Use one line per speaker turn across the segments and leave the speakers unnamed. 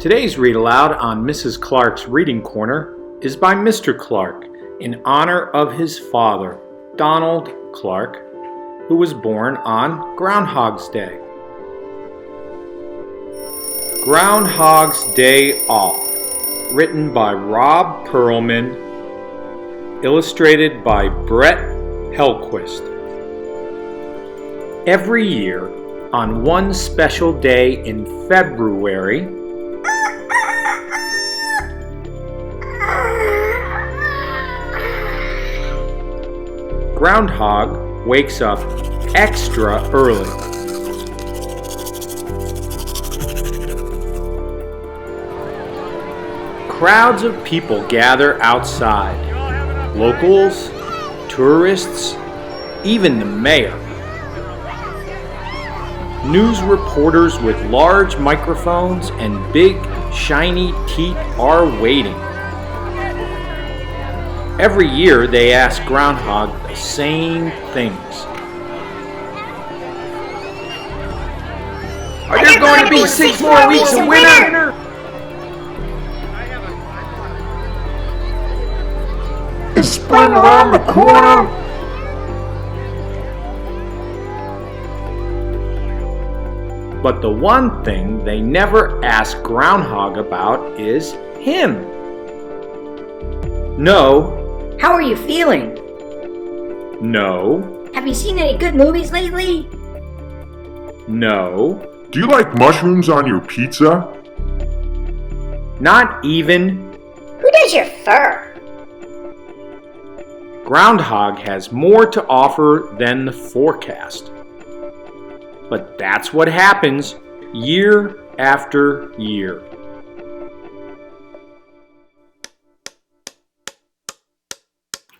Today's read aloud on Mrs. Clark's Reading Corner is by Mr. Clark in honor of his father, Donald Clark, who was born on Groundhog's Day. Groundhog's Day Off, written by Robb Pearlman, illustrated by Brett Hellquist. Every year, on one special day in February, Groundhog wakes up extra early. Crowds of people gather outside. Locals, tourists, even the mayor. News reporters with large microphones and big, shiny teeth are waiting. Every year they ask Groundhog the same things. Are there going to be 6 more weeks of winter?
Is spring around the corner?
But the one thing they never ask Groundhog about is him. No.
How are you feeling?
No.
Have you seen any good movies lately?
No.
Do you like mushrooms on your pizza?
Not even.
Who does your fur?
Groundhog has more to offer than the forecast. But that's what happens year after year.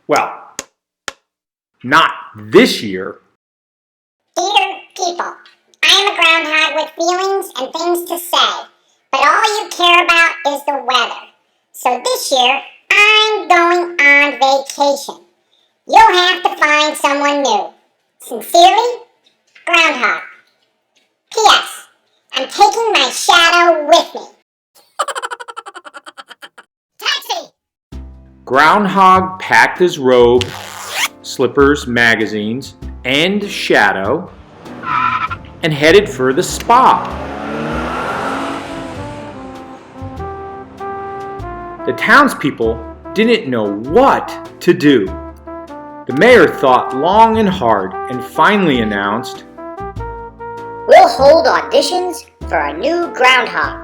Well, not this year.
Dear people, I am a groundhog with feelings and things to say, but all you care about is the weather. So this year, I'm going on vacation. You'll have to find someone new. Sincerely, Groundhog. P.S. I'm taking my shadow with me. Taxi!
Groundhog packed his robe, slippers, magazines, and shadow and headed for the spa. The townspeople didn't know what to do. The mayor thought long and hard and finally announced,
We'll hold auditions for a new groundhog.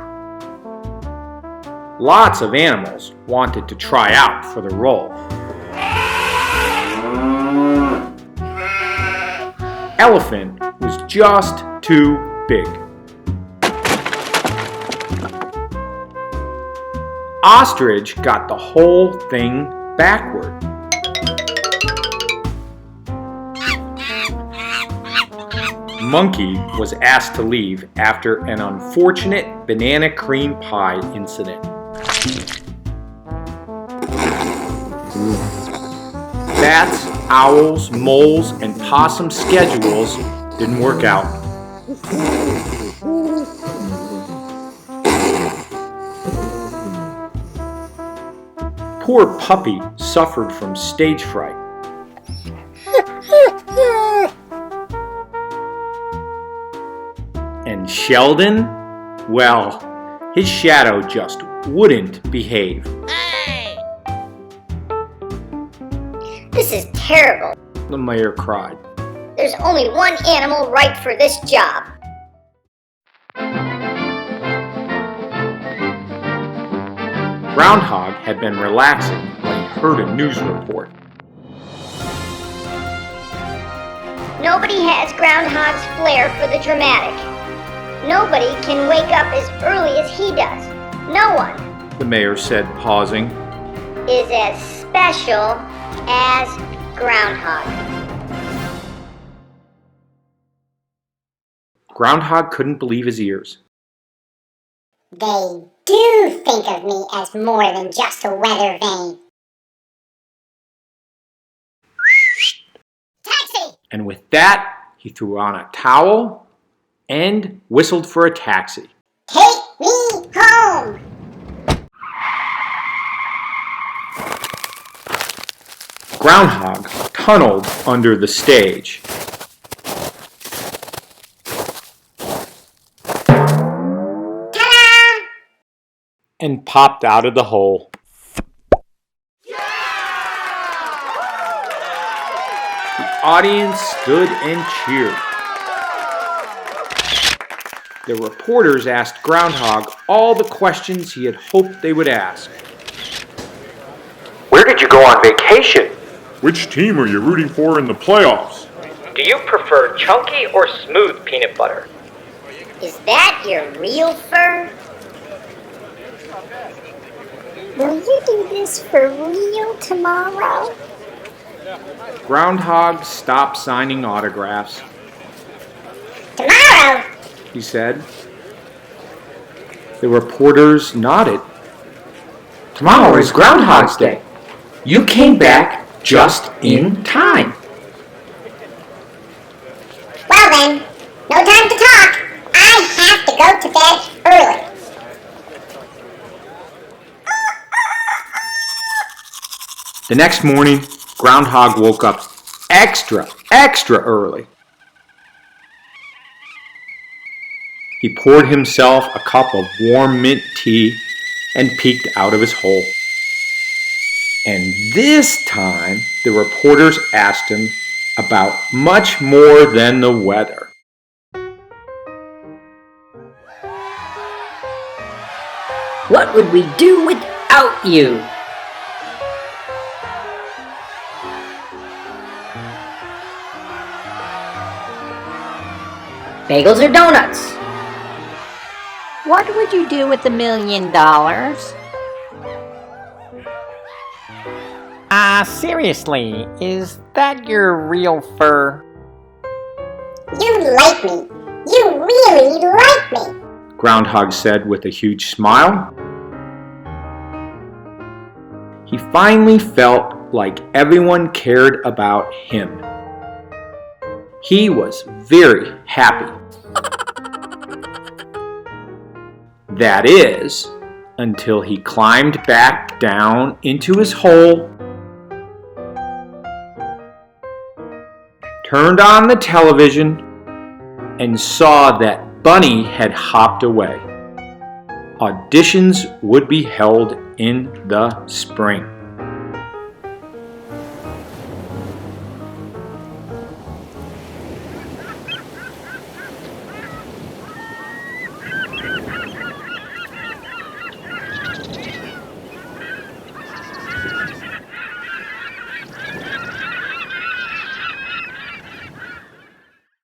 lots of animals wanted to try out for the role. Elephant was just too big. Ostrich got the whole thing backward. Monkey was asked to leave after an unfortunate banana cream pie incident. Bats, owls, moles, and possum schedules didn't work out. Poor Puppy suffered from stage fright. And Sheldon? Well, his shadow just wouldn't behave.
This is terrible.
The mayor cried.
There's only one animal right for this job.
Groundhog had been relaxing when he heard a news report.
Nobody has Groundhog's flair for the dramatic. Nobody can wake up as early as he does. No one
The mayor said, pausing.
is as special as Groundhog.
Groundhog couldn't believe his ears.
They do think of me as more than just a weather vane. Taxi!
And with that, he threw on a towel and whistled for a taxi.
Take me home!
Groundhog tunneled under the stage.
Ta-da!
And popped out of the hole. The audience stood and cheered. The reporters asked Groundhog all the questions he had hoped they would ask.
Where did you go on vacation?
Which team are you rooting for in the playoffs?
Do you prefer chunky or smooth peanut butter?
Is that your real fur?
Will you do this for real tomorrow?
Groundhog stopped signing autographs.
Tomorrow?
He said. The reporters nodded.
Tomorrow is Groundhog's Day. You came back just in time.
Well then, no time to talk. I have to go to bed early.
The next morning, Groundhog woke up extra early. He poured himself a cup of warm mint tea and peeked out of his hole. And this time, the reporters asked him about much more than the weather.
What would we do without you? Bagels or donuts?
What would you do with $1 million?
Seriously, is that your real fur?
You like me. You really like me.
Groundhog said with a huge smile. He finally felt like everyone cared about him. He was very happy. That is, until he climbed back down into his hole, turned on the television, and saw that Bunny had hopped away. Auditions would be held in the spring.